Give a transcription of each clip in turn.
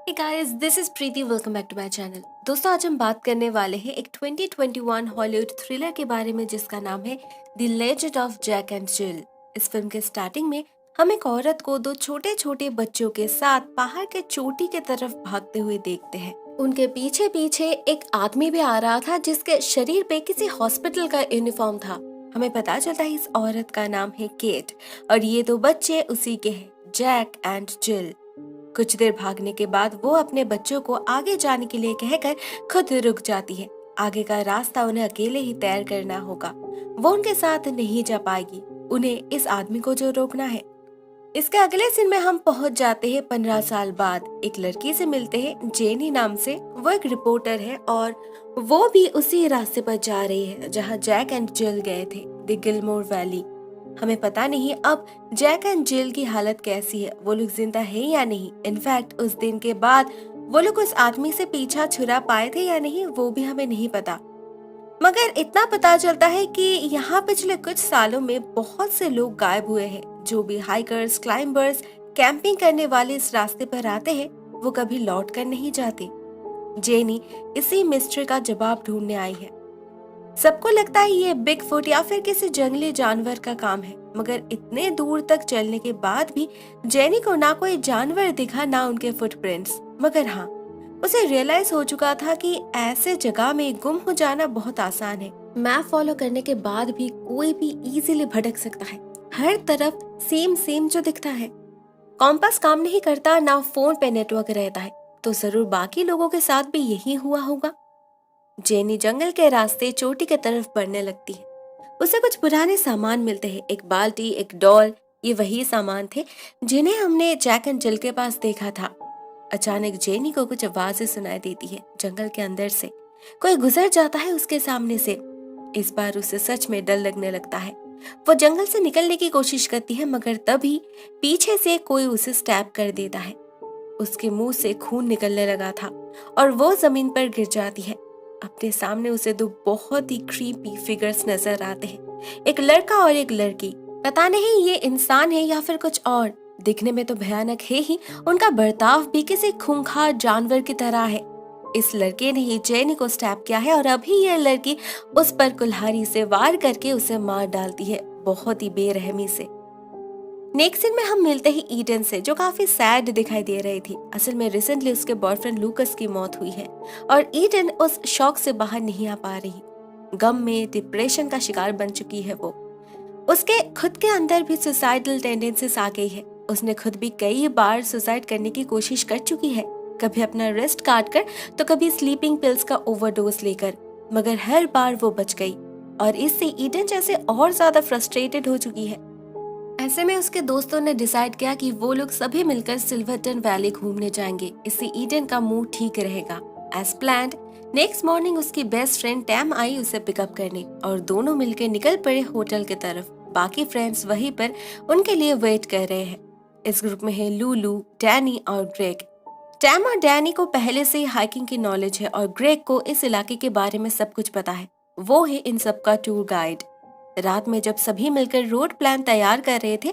Hey guys, this is Preeti. Welcome back to my channel. दोस्तों आज हम बात करने वाले हैं एक 2021 हॉलीवुड थ्रिलर के बारे में जिसका नाम है the legend of Jack and Jill. इस फिल्म के स्टार्टिंग में हम एक औरत को दो छोटे छोटे बच्चों के साथ पहाड़ के चोटी की तरफ भागते हुए देखते हैं। उनके पीछे पीछे एक आदमी भी आ रहा था जिसके शरीर पे किसी हॉस्पिटल का यूनिफॉर्म था। हमें पता चलता है इस औरत का नाम है केट और ये दो बच्चे उसी के हैं, जैक एंड जिल। कुछ देर भागने के बाद वो अपने बच्चों को आगे जाने के लिए कहकर खुद रुक जाती है। आगे का रास्ता उन्हें अकेले ही तय करना होगा, वो उनके साथ नहीं जा पाएगी। उन्हें इस आदमी को जो रोकना है। इसके अगले सीन में हम पहुंच जाते हैं 15 साल बाद। एक लड़की से मिलते हैं, जेनी नाम से। वो एक रिपोर्टर है और वो भी उसी रास्ते पर जा रही है जहाँ जैक एंड जिल गए थे, द गिलमोर वैली। हमें पता नहीं अब जैक एंड जिल की हालत कैसी है, वो लोग जिंदा है या नहीं। इनफैक्ट उस दिन के बाद वो लोग उस आदमी से पीछा छुड़ा पाए थे या नहीं वो भी हमें नहीं पता। मगर इतना पता चलता है कि यहाँ पिछले कुछ सालों में बहुत से लोग गायब हुए हैं। जो भी हाइकर्स, क्लाइंबर्स, कैंपिंग करने वाले इस रास्ते पर आते हैं वो कभी लौट कर नहीं जाते। जेनी इसी मिस्ट्री का जवाब ढूंढने आई है। सबको लगता है ये बिग फुट या फिर किसी जंगली जानवर का काम है, मगर इतने दूर तक चलने के बाद भी जेनी को ना कोई जानवर दिखा ना उनके फुटप्रिंट्स। मगर हाँ, उसे रियलाइज हो चुका था कि ऐसे जगह में गुम हो जाना बहुत आसान है। मैप फॉलो करने के बाद भी कोई भी इजीली भटक सकता है। हर तरफ सेम सेम जो दिखता है। कॉम्पास काम नहीं करता, ना फोन पे नेटवर्क रहता है, तो जरूर बाकी लोगों के साथ भी यही हुआ होगा। जेनी जंगल के रास्ते चोटी की तरफ बढ़ने लगती है। उसे कुछ पुराने सामान मिलते हैं, एक बाल्टी, एक डॉल। ये वही सामान थे जिन्हें हमने जैक एंड जिल के पास देखा था। अचानक जेनी को कुछ आवाजें सुनाई देती है जंगल के अंदर से। कोई गुजर जाता है उसके सामने से। इस बार उसे सच में डर लगने लगता है। वो जंगल से निकलने की कोशिश करती है, मगर तभी पीछे से कोई उसे स्टैब कर देता है। उसके मुंह से खून निकलने लगा था और वो जमीन पर गिर जाती है। अपने सामने उसे दो बहुत ही क्रीपी फिगर्स नजर आते हैं, एक लड़का और एक लड़की। पता नहीं ये इंसान है या फिर कुछ और। दिखने में तो भयानक है ही, उनका बर्ताव भी किसी खूंखार जानवर की तरह है। इस लड़के ने ही जेनी को स्टैब किया है और अभी यह लड़की उस पर कुल्हाड़ी से वार करके उसे मार डालती है, बहुत ही बेरहमी से। नेक्स्ट सीन में हम मिलते ही ईडन से, जो काफी सैड दिखाई दे रही थी। असल में रिसेंटली उसके बॉयफ्रेंड लूकस की मौत हुई है और ईडन उस शौक से बाहर नहीं आ पा रही। गम में डिप्रेशन का शिकार बन चुकी है वो। उसके खुद के अंदर भी सुसाइडल टेंडेंसीज आ गई है। उसने खुद भी कई बार सुसाइड करने की कोशिश कर चुकी है, कभी अपना रिस्ट काट कर तो कभी स्लीपिंग पिल्स का ओवरडोज लेकर, मगर हर बार वो बच गई और इससे ईडन जैसे और ज्यादा फ्रस्ट्रेटेड हो चुकी है। ऐसे में उसके दोस्तों ने डिसाइड किया कि वो लोग सभी मिलकर सिल्वरटन वैली घूमने जाएंगे, इससे ईडन का मूड ठीक रहेगा। एज प्लान्ड नेक्स्ट मॉर्निंग उसकी बेस्ट फ्रेंड टैम आई उसे पिकअप करने और दोनों मिलकर निकल पड़े होटल की तरफ। बाकी फ्रेंड्स वहीं पर उनके लिए वेट कर रहे हैं। इस ग्रुप में है लूलू, डैनी और ग्रेग। टैम और डैनी को पहले से ही हाइकिंग की नॉलेज है और ग्रेग को इस इलाके के बारे में सब कुछ पता है। वो है इन सब का टूर गाइड। रात में जब सभी मिलकर रोड प्लान तैयार कर रहे थे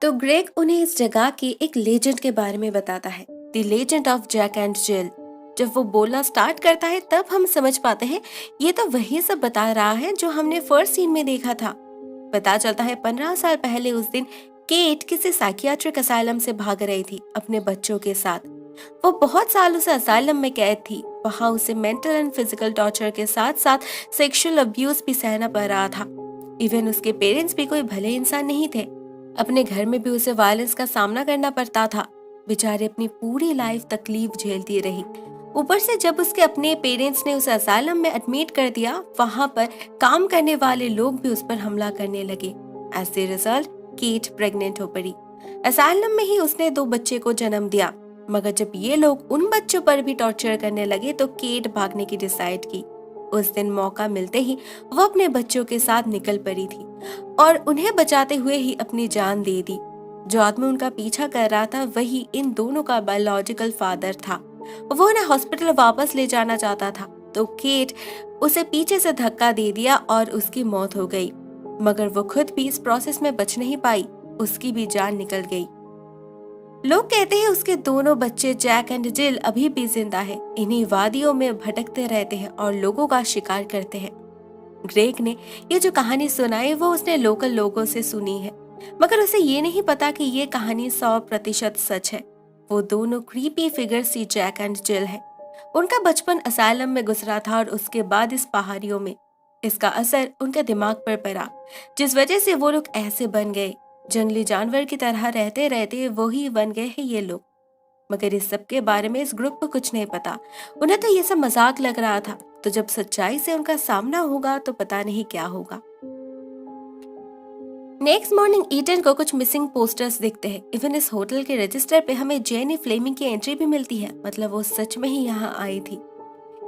तो ग्रेग उन्हें इस जगह के एक लेजेंड के बारे में बताता है, the legend of Jack and Jill. जब वो बोलना स्टार्ट करता है तब हम समझ पाते हैं ये तो वही सब बता रहा है जो हमने फर्स्ट सीन में देखा था। पता चलता है 15 साल पहले उस दिन केट किसी साइकियाट्रिक असाइलम से भाग रही थी अपने बच्चों के साथ। वो बहुत सालों से असाइलम में कैद थी। वहाँ उसे मेंटल एंड फिजिकल टॉर्चर के साथ साथ सेक्सुअल अब्यूज भी सहना पड़ रहा था। इवन उसके पेरेंट्स भी कोई भले इंसान नहीं थे। अपने घर में भी उसे वायलेंस का सामना करना पड़ता था। बेचारे अपनी पूरी लाइफ तकलीफ झेलती रही। ऊपर से जब उसके अपने पेरेंट्स ने उसे असाइलम में एडमिट कर दिया, वहाँ पर काम करने वाले लोग भी उस पर हमला करने लगे। As a result Kate pregnant हो पड़ी। असाइलम में ही उसने 2 बच्चे को जन्म दिया, मगर जब ये लोग उन बच्चों पर भी टॉर्चर करने लगे तो केट भागने की डिसाइड की। उस दिन मौका मिलते ही वो अपने बच्चों के साथ निकल पड़ी थी और उन्हें बचाते हुए ही अपनी जान दे दी। जो आदमी उनका पीछा कर रहा था वही इन दोनों का बायोलॉजिकल फादर था। वो उन्हें हॉस्पिटल वापस ले जाना चाहता था तो केट उसे पीछे से धक्का दे दिया और उसकी मौत हो गई। मगर वो खुद भी इस प्रोसेस में बच नहीं पाई, उसकी भी जान निकल गई। लोग कहते हैं उसके दोनों बच्चे जैक एंड जिल अभी भी जिंदा हैं। इन्हीं वादियों में भटकते रहते हैं और लोगों का शिकार करते हैं। ग्रेग ने ये जो कहानी सुनाई वो उसने लोकल लोगों से सुनी है, मगर उसे ये नहीं पता कि ये कहानी 100% सच है। वो दोनों क्रीपी फिगर्स ही जैक एंड जिल है। उनका बचपन असाइलम में गुजरा था और उसके बाद इस पहाड़ियों में। इसका असर उनके दिमाग पर पड़ा, जिस वजह से वो लोग ऐसे बन गए। जंगली जानवर की तरह रहते रहते वो ही बन गए हैं ये लोग। मगर इस सब के बारे में इस ग्रुप को कुछ नहीं पता। उन्हें तो ये सब मजाक लग रहा था। तो जब सच्चाई से उनका सामना होगा तो पता नहीं क्या होगा। नेक्स्ट मॉर्निंग ईडन को कुछ मिसिंग पोस्टर्स दिखते हैं। इवन इस होटल के रजिस्टर पे हमें जेनी फ्लेमिंग की एंट्री भी मिलती है, मतलब वो सच में ही यहाँ आई थी।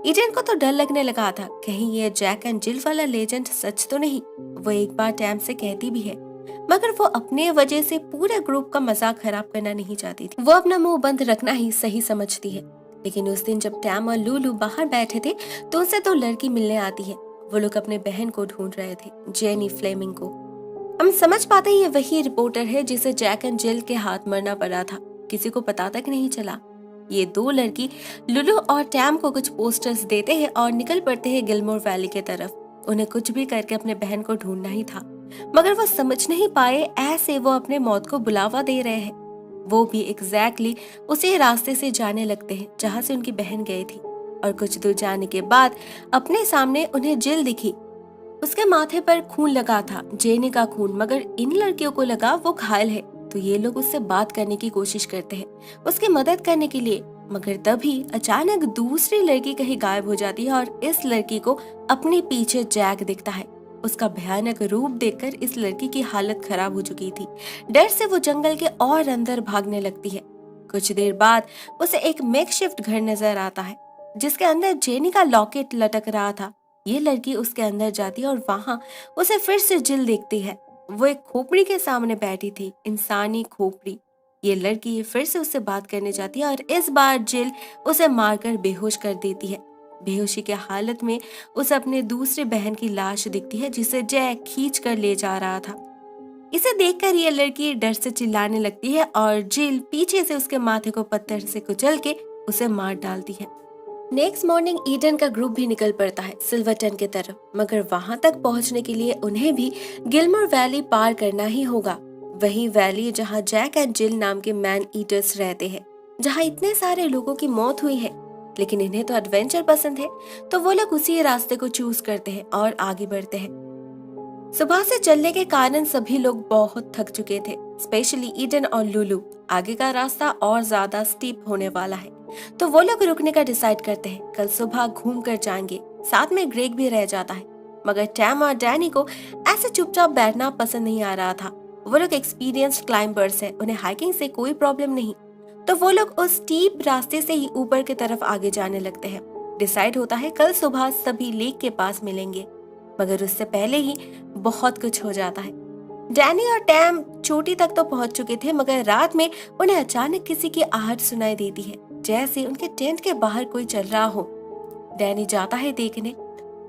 ईडन को तो डर लगने लगा था, कहीं ये जैक एंड जिल वाला लेजेंड सच तो नहीं। वो एक बार टैम से कहती भी है, मगर वो अपने वजह से पूरे ग्रुप का मजाक खराब करना नहीं चाहती थी। वो अपना मुंह बंद रखना ही सही समझती है। लेकिन उस दिन जब टैम और लूलू बाहर बैठे थे तो उनसे दो लड़की मिलने आती है। वो लोग अपने बहन को ढूंढ रहे थे, जेनी फ्लेमिंग को। हम समझ पाते ये वही रिपोर्टर है जिसे जैक एंड जिल के हाथ मरना पड़ा था। किसी को पता तक नहीं चला। ये दो लड़की लुलू और टैम को कुछ पोस्टर्स देते हैं और निकल पड़ते हैं गिलमोर वैली के तरफ। उन्हें कुछ भी करके अपने बहन को ढूंढना ही था, मगर वो समझ नहीं पाए ऐसे वो अपने मौत को बुलावा दे रहे हैं। वो भी एग्जैक्टली उसी रास्ते से जाने लगते हैं जहाँ से उनकी बहन गई थी। और कुछ दूर जाने के बाद अपने सामने उन्हें जिल दिखी। उसके माथे पर खून लगा था, जेनी का खून, मगर इन लड़कियों को लगा वो घायल है। तो ये लोग उससे बात करने की कोशिश करते हैं, उसकी मदद करने के लिए। मगर तभी अचानक दूसरी लड़की कहीं गायब हो जाती है और इस लड़की को अपने पीछे जैक दिखता है। उसका भयानक रूप देखकर इस लड़की की हालत खराब हो चुकी थी। डर से वो जंगल के और अंदर भागने लगती है। कुछ देर बाद उसे एक मेकशिफ्ट घर नजर आता है, जिसके अंदर जेनी का लॉकेट लटक रहा था। ये लड़की उसके अंदर जाती है और वहां उसे फिर से जिल देखती है। वो एक खोपड़ी के सामने बैठी थी, इंसानी खोपड़ी। ये लड़की फिर से उससे बात करने जाती है और इस बार जिल उसे मारकर बेहोश कर देती है। बेहोशी के हालत में उसे अपने दूसरे बहन की लाश दिखती है, जिसे जैक खींच कर ले जा रहा था। इसे देखकर ये लड़की डर से चिल्लाने लगती है और जिल पीछे से उसके माथे को पत्थर से कुचल के उसे मार डालती है। नेक्स्ट मॉर्निंग ईडन का ग्रुप भी निकल पड़ता है सिल्वरटन की तरफ, मगर वहां तक पहुंचने के लिए उन्हें भी गिलमोर वैली पार करना ही होगा। वही वैली जहां जैक एंड जिल नाम के मैन ईटर्स रहते हैं, जहां इतने सारे लोगों की मौत हुई है। लेकिन इन्हें तो एडवेंचर पसंद है, तो वो लोग उसी रास्ते को चूज करते हैं और आगे बढ़ते हैं। सुबह से चलने के कारण सभी लोग बहुत थक चुके थे, स्पेशली ईडन और लुलू। आगे का रास्ता और ज्यादा स्टीप होने वाला है, तो वो लोग रुकने का डिसाइड करते हैं। कल सुबह घूम कर जाएंगे। साथ में ग्रेग भी रह जाता है, मगर टैम और डैनी को ऐसे चुपचाप बैठना पसंद नहीं आ रहा था। वो लोग एक्सपीरियंस्ड क्लाइंबर्स हैं, उन्हें हाइकिंग से कोई प्रॉब्लम नहीं। तो वो लोग उस स्टीप रास्ते से ही ऊपर की तरफ आगे जाने लगते हैं। डिसाइड होता है कल सुबह सभी लेक के पास मिलेंगे, मगर उससे पहले ही बहुत कुछ हो जाता है। डैनी और टैम चोटी तक तो पहुंच चुके थे, मगर रात में उन्हें अचानक किसी की आहट सुनाई देती है, जैसे उनके टेंट के बाहर कोई चल रहा हो। डैनी जाता है देखने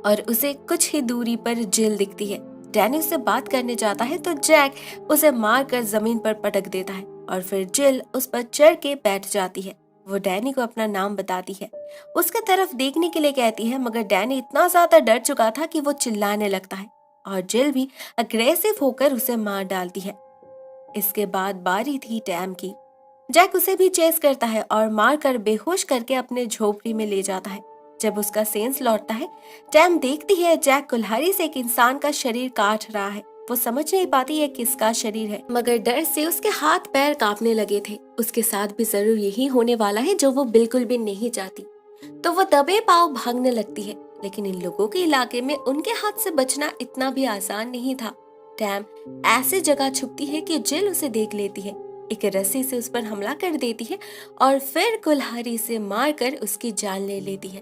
और उसे कुछ ही दूरी पर जिल दिखती है। डैनी उससे बात करने जाता है तो जैक उसे मारकर जमीन पर पटक देता है और फिर जिल उस पर चढ़ के बैठ जाती है। वो डैनी को अपना नाम बताती है, उसके तरफ देखने के लिए कहती है, मगर डैनी इतना ज्यादा डर चुका था कि वो चिल्लाने लगता है और जिल भी अग्रेसिव होकर उसे मार डालती है। इसके बाद बारी थी टैम की। जैक उसे भी चेस करता है और मारकर बेहोश करके अपने झोपड़ी में ले जाता है। जब उसका सेंस लौटता है, टैम देखती है जैक कुल्हाड़ी से एक इंसान का शरीर काट रहा है। वो समझ नहीं पाती ये किसका शरीर है, मगर डर से उसके हाथ पैर कांपने लगे थे। उसके साथ भी जरूर यही होने वाला है जो वो बिल्कुल भी नहीं चाहती। तो वो दबे पांव भागने लगती है, लेकिन इन लोगों के इलाके में उनके हाथ से बचना इतना भी आसान नहीं था। टैम ऐसी जगह छुपती है कि जिल उसे देख लेती है, एक रस्सी से उस पर हमला कर देती है और फिर कुल्हाड़ी से मारकर उसकी जान ले लेती है।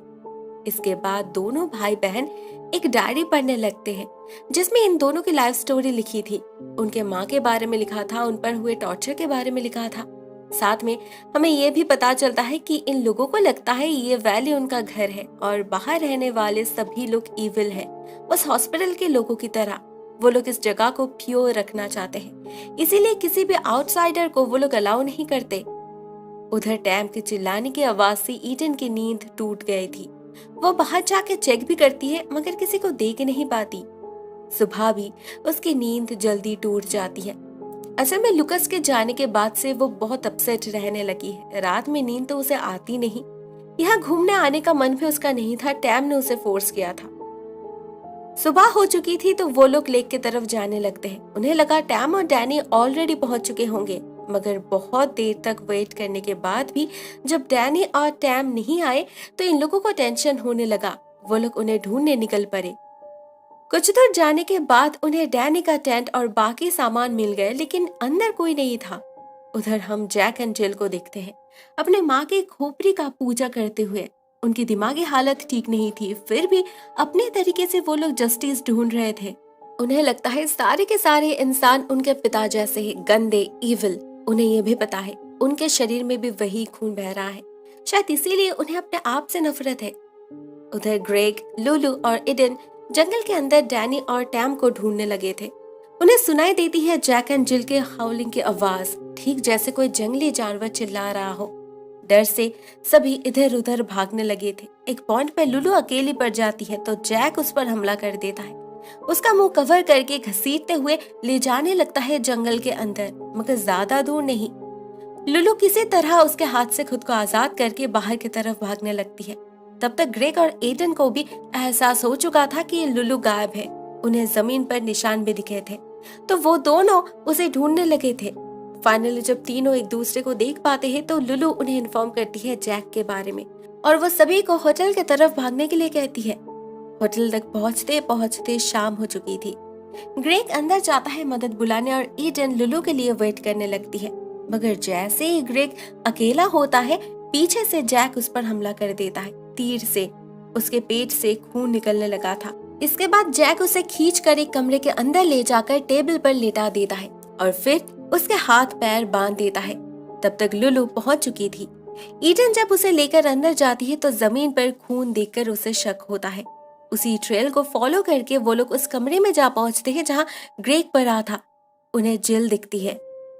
इसके बाद दोनों भाई बहन एक डायरी पढ़ने लगते हैं, जिसमें इन दोनों की लाइफ स्टोरी लिखी थी। उनके माँ के बारे में लिखा था, उन पर हुए टॉर्चर के बारे में लिखा था। साथ में हमें ये भी पता चलता है कि इन लोगों को लगता है ये वैली उनका घर है और बाहर रहने वाले सभी लोग इविल है, बस हॉस्पिटल के लोगों की तरह। वो लोग इस जगह को प्योर रखना चाहते हैं, इसीलिए किसी भी आउटसाइडर को वो लोग अलाउ नहीं करते। उधर टैम के चिल्लाने की आवाज से ईडन की नींद टूट गई थी। वो बाहर जाके चेक भी करती है मगर किसी को देख नहीं पाती। सुबह भी उसकी नींद जल्दी टूट जाती है। असल में लुकस के जाने के बाद से वो बहुत अपसेट रहने लगी है। रात में नींद तो उसे आती नहीं। यहाँ घूमने आने का मन भी उसका नहीं था, टैम ने उसे फोर्स किया था। सुबह हो चुकी थी तो वो लोग लेक की तरफ जाने लगते हैं। उन्हें लगा टैम और डैनी ऑलरेडी पहुंच चुके होंगे, मगर बहुत देर तक वेट करने के बाद भी जब डैनी और टैम नहीं आए तो इन लोगों को टेंशन होने लगा। वो लोग उन्हें ढूंढने निकल पड़े। कुछ दूर जाने के बाद उन्हें डैनी का टेंट और बाकी सामान मिल गए, लेकिन अंदर कोई नहीं था। उधर हम जैक एंड जिल को देखते हैं अपने माँ की खोपड़ी का पूजा करते हुए। उनकी दिमागी हालत ठीक नहीं थी, फिर भी अपने तरीके से वो लोग जस्टिस ढूंढ रहे थे। उन्हें लगता है सारे के सारे इंसान उनके पिता जैसे ही गंदे, इविल। उन्हें ये भी पता है उनके शरीर में भी वही खून बह रहा है, शायद इसीलिए उन्हें अपने आप से नफरत है। उधर ग्रेग, लुलू और इडन जंगल के अंदर डैनी और टैम को ढूंढने लगे थे। उन्हें सुनाई देती है जैक एंड जिल के हाउलिंग की आवाज, ठीक जैसे कोई जंगली जानवर चिल्ला रहा हो। डर से सभी इधर उधर भागने लगे थे। एक पॉइंट पे लुलू अकेली पड़ जाती है तो जैक उस पर हमला कर देता है। उसका मुंह कवर करके घसीटते हुए ले जाने लगता है जंगल के अंदर, मगर ज्यादा दूर नहीं। लुलू किसी तरह उसके हाथ से खुद को आजाद करके बाहर की तरफ भागने लगती है। तब तक ग्रेग और एडन को भी एहसास हो चुका था कि लुलू गायब है। उन्हें जमीन पर निशान भी दिखे थे तो वो दोनों उसे ढूंढने लगे थे। फाइनली जब तीनों एक दूसरे को देख पाते हैं तो लुलू उन्हें इन्फॉर्म करती है जैक के बारे में और वो सभी को होटल की तरफ भागने के लिए कहती है। होटल तक पहुंचते पहुंचते शाम हो चुकी थी। ग्रेग अंदर जाता है मदद बुलाने और ईडन लुलू के लिए वेट करने लगती है, मगर जैसे ही ग्रेग अकेला होता है पीछे से जैक उस पर हमला कर देता है तीर से। उसके पेट से खून निकलने लगा था। इसके बाद जैक उसे खींचकर एक कमरे के अंदर ले जाकर टेबल पर लेटा देता है और फिर उसके हाथ पैर बांध देता है। तब तक लुलू पहुंच चुकी थी। ईडन जब उसे लेकर अंदर जाती है तो जमीन पर खून देखकर उसे शक होता है। उसी ट्रेल को फॉलो करके वो लोग उस कमरे में जा पहुंचते हैं जहां ग्रेग पड़ा था। उन्हें जिल दिखती है।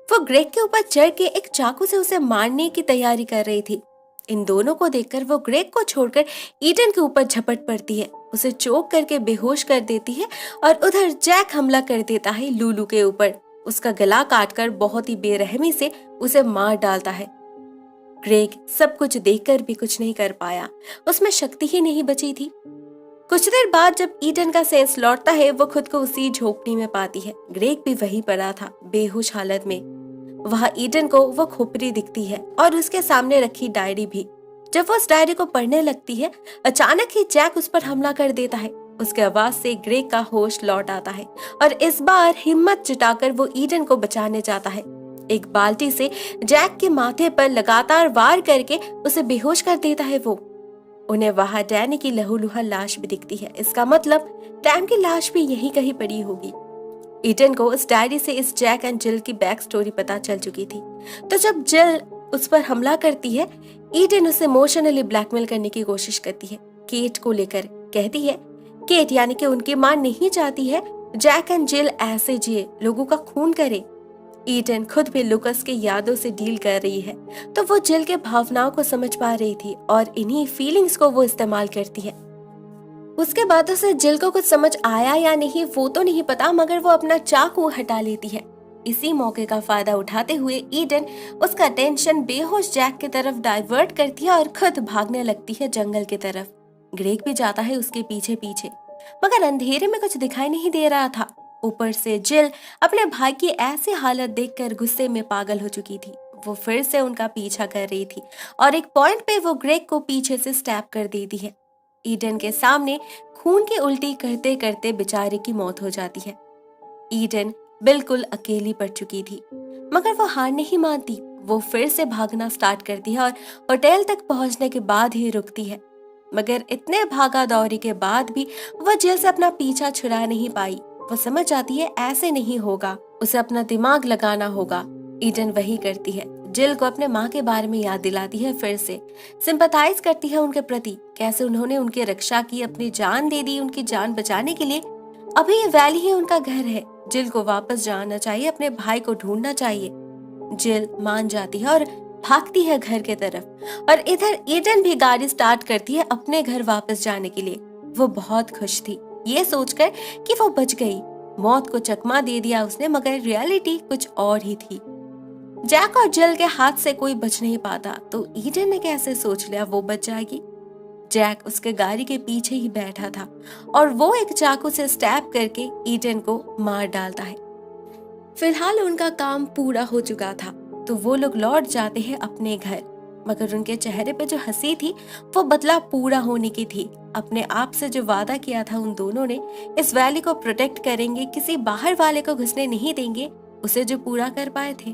वो ग्रेग के ऊपर चढ़ के एक चाकू से उसे मारने की तैयारी कर रही थी। इन दोनों को देखकर वो ग्रेग को छोड़कर ईडन के ऊपर झपट पड़ती है, उसे चोक करके बेहोश कर देती है और उधर जैक हमला कर देता है लुलू के ऊपर। उसका गला काटकर बहुत ही बेरहमी से उसे मार डालता है। ग्रेग सब कुछ देखकर भी कुछ नहीं कर पाया, उसमें शक्ति ही नहीं बची थी। कुछ देर बाद जब ईडन का सेंस लौटता है वो खुद को उसी झोपड़ी में पाती है। ग्रेग भी वहीं पड़ा था बेहोश हालत में। वहाँ ईडन को वो खोपड़ी दिखती है और उसके सामने रखी डायरी भी। जब वो उस डायरी को पढ़ने लगती है अचानक ही जैक उस पर हमला कर देता है। उसके आवाज से ग्रेग का होश लौट आता है और इस बार हिम्मत जुटाकर वो ईडन को बचाने जाता है। एक बाल्टी से जैक के माथे पर लगातार वार करके उसे बेहोश कर देता है वो। उन्हें वहाँ डैनी की लहूलुहान लाश भी दिखती है। इसका मतलब टैम की लाश भी यहीं कहीं पड़ी होगी। ईडन को उस डायरी से इस जैक एंड जिल की बैक स्टोरी पता चल चुकी थी। तो जब जिल उस पर हमला करती है ईडन उसे इमोशनली ब्लैकमेल करने की कोशिश करती है केट को लेकर। कहती है केट यानी कि उनकी माँ नहीं चाहती है जैक एंड जिल ऐसे जिए, लोगों का खून करे। ईडन खुद भी लुकस के यादों से डील कर रही है तो वो जिल के भावनाओं को समझ पा रही थी और इन्हीं फीलिंग्स को वो इस्तेमाल करती है। उसके बाद उसे जिल को कुछ समझ आया या नहीं वो तो नहीं पता, मगर वो अपना चाकू हटा लेती है। इसी मौके का फायदा उठाते हुए ईडन उसका अटेंशन बेहोश जैक की तरफ डाइवर्ट करती है और खुद भागने लगती है जंगल की तरफ। ग्रेग भी जाता है उसके पीछे पीछे, मगर अंधेरे में कुछ दिखाई नहीं दे रहा था। ऊपर से जिल अपने भाई की ऐसी हालत देखकर गुस्से में पागल हो चुकी थी। वो फिर से उनका पीछा कर रही थी और एक पॉइंट पे वो ग्रेग को पीछे से स्टैब कर देती है। ईडन के सामने खून की उल्टी करते करते बेचारे की मौत हो जाती है। ईडन बिल्कुल अकेली पड़ चुकी थी, मगर वो हार नहीं मानती। वो फिर से भागना स्टार्ट करती है और होटल तक पहुंचने के बाद ही रुकती है। मगर इतने भागा दौड़ी के बाद भी वह जिल से अपना पीछा छुड़ा नहीं पाई। वो समझ जाती है ऐसे नहीं होगा, उसे अपना दिमाग लगाना होगा। ईडन वही करती है, जिल को अपने माँ के बारे में याद दिलाती है, फिर से सिंपैथाइज करती है उनके प्रति, कैसे उन्होंने उनकी रक्षा की, अपनी जान दे दी उनकी जान बचाने के लिए। अभी ये वैली ही उनका घर है। जिल को वापस जाना चाहिए, अपने भाई को ढूंढना चाहिए। जिल मान जाती है और भागती है घर के तरफ और इधर ईडन भी गाड़ी स्टार्ट करती है अपने घर वापस जाने के लिए। वो बहुत खुश थी ये सोचकर कि वो बच गई। मौत को चकमा दे दिया उसने, मगर रियलिटी कुछ और ही थी। जैक और जिल के हाथ से कोई बच नहीं पाता, तो ईडन ने कैसे सोच लिया वो बच जाएगी। जैक उसके गाड़ी के पीछे ही बैठा था और वो एक चाकू से स्टैब करके ईडन को मार डालता है। फिलहाल उनका काम पूरा हो चुका था, तो वो लोग लौट जाते हैं अपने घर, मगर उनके चेहरे पे जो हंसी थी वो बदला पूरा होने की थी। अपने आप से जो वादा किया था उन दोनों ने, इस वैली को प्रोटेक्ट करेंगे, किसी बाहर वाले को घुसने नहीं देंगे, उसे जो पूरा कर पाए थे।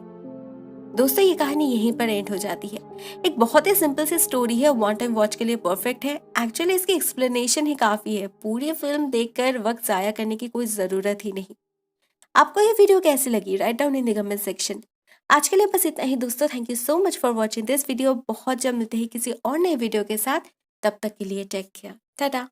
दोस्तों ये कहानी यहीं पर एंड हो जाती है। एक बहुत ही सिंपल सी स्टोरी है, वन टाइम वॉच के लिए परफेक्ट है। एक्चुअली इसकी एक्सप्लेनेशन ही काफी है, पूरी फिल्म देखकर वक्त जाया करने की कोई जरूरत ही नहीं। आपको ये वीडियो कैसी लगी, write down in the comment section. आज के लिए बस इतना ही दोस्तों, thank you so much for watching this video. बहुत जल्द मिलते हैं किसी और नए वीडियो के साथ, तब तक के लिए टेक केयर, टाटा।